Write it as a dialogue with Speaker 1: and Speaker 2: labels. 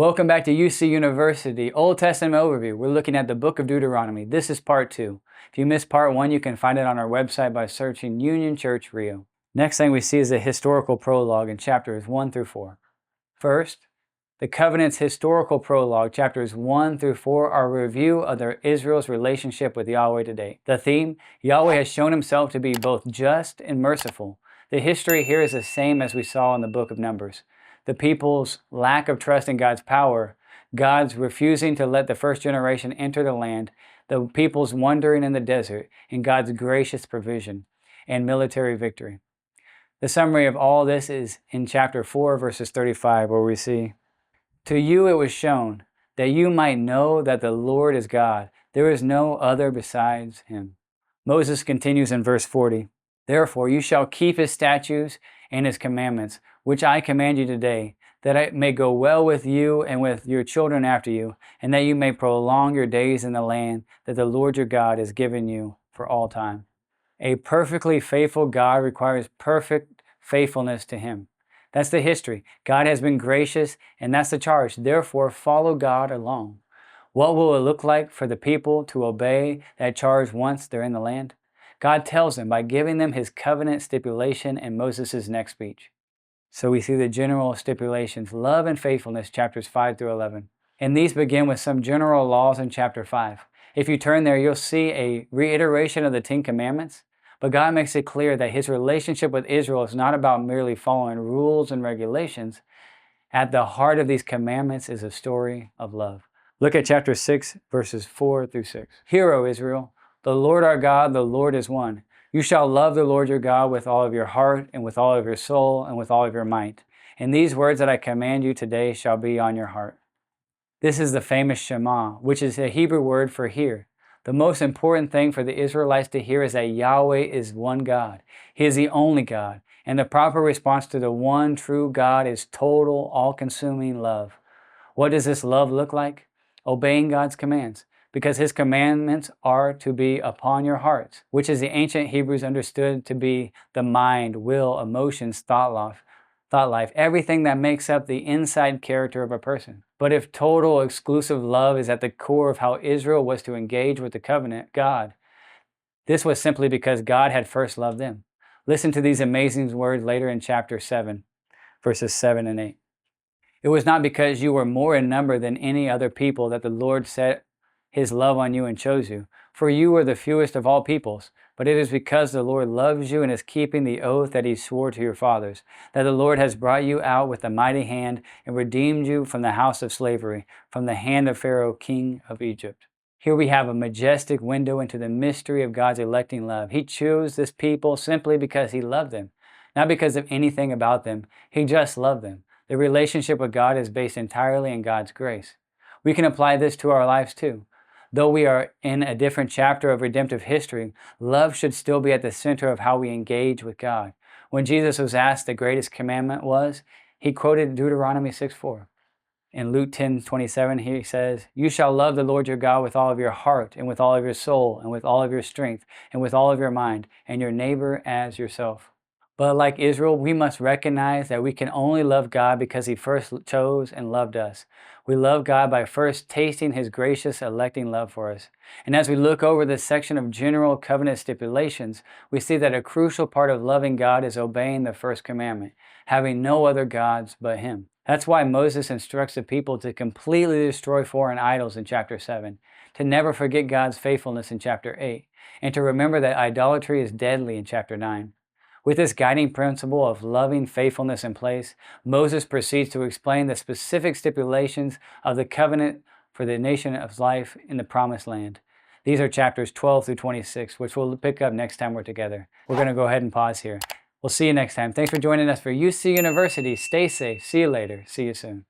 Speaker 1: Welcome back to UC University Old Testament Overview. We're looking at the book of Deuteronomy. This is part 2. If you missed part 1, you can find it on our website by searching Union Church Rio. Next thing we see is a historical prologue in chapters 1 through 4. First, the covenant's historical prologue, chapters 1 through 4, are a review of Israel's relationship with Yahweh to date. The theme, Yahweh has shown himself to be both just and merciful. The history here is the same as we saw in the book of Numbers. The people's lack of trust in God's power, God's refusing to let the first generation enter the land, the people's wandering in the desert, and God's gracious provision and military victory. The summary of all this is in chapter 4, verses 35, where we see, "To you it was shown, that you might know that the Lord is God. There is no other besides him." Moses continues in verse 40, "Therefore you shall keep his statutes and his commandments, which I command you today, that it may go well with you and with your children after you, and that you may prolong your days in the land that the Lord your God has given you for all time." A perfectly faithful God requires perfect faithfulness to him. That's the history. God has been gracious, and that's the charge. Therefore, follow God along. What will it look like for the people to obey that charge once they're in the land? God tells them by giving them his covenant stipulation in Moses' next speech. So we see the general stipulations, love and faithfulness, chapters 5 through 11. And these begin with some general laws in chapter 5. If you turn there, you'll see a reiteration of the 10 Commandments. But God makes it clear that his relationship with Israel is not about merely following rules and regulations. At the heart of these commandments is a story of love. Look at chapter 6, verses 4 through 6. "Hear, O Israel, the Lord our God, the Lord is one. You shall love the Lord your God with all of your heart and with all of your soul and with all of your might. And these words that I command you today shall be on your heart." This is the famous Shema, which is a Hebrew word for hear. The most important thing for the Israelites to hear is that Yahweh is one God. He is the only God. And the proper response to the one true God is total, all-consuming love. What does this love look like? Obeying God's commands, because his commandments are to be upon your hearts, which is the ancient Hebrews understood to be the mind, will, emotions, thought life, everything that makes up the inside character of a person. But if total exclusive love is at the core of how Israel was to engage with the covenant God, this was simply because God had first loved them. Listen to these amazing words later in chapter 7, verses 7 and 8. "It was not because you were more in number than any other people that the Lord set his love on you and chose you, for you were the fewest of all peoples. But it is because the Lord loves you and is keeping the oath that he swore to your fathers, that the Lord has brought you out with a mighty hand and redeemed you from the house of slavery, from the hand of Pharaoh, king of Egypt." Here we have a majestic window into the mystery of God's electing love. He chose this people simply because he loved them, not because of anything about them. He just loved them. The relationship with God is based entirely in God's grace. We can apply this to our lives too. Though we are in a different chapter of redemptive history, love should still be at the center of how we engage with God. When Jesus was asked the greatest commandment was, he quoted Deuteronomy 6:4. In Luke 10:27, he says, "You shall love the Lord your God with all of your heart and with all of your soul and with all of your strength and with all of your mind, and your neighbor as yourself." But like Israel, we must recognize that we can only love God because he first chose and loved us. We love God by first tasting his gracious electing love for us. And as we look over this section of general covenant stipulations, we see that a crucial part of loving God is obeying the first commandment, having no other gods but him. That's why Moses instructs the people to completely destroy foreign idols in chapter 7, to never forget God's faithfulness in chapter 8, and to remember that idolatry is deadly in chapter 9. With this guiding principle of loving faithfulness in place, Moses proceeds to explain the specific stipulations of the covenant for the nation of life in the promised land. These are chapters 12 through 26, which we'll pick up next time we're together. We're going to go ahead and pause here. We'll see you next time. Thanks for joining us for UC University. Stay safe. See you later. See you soon.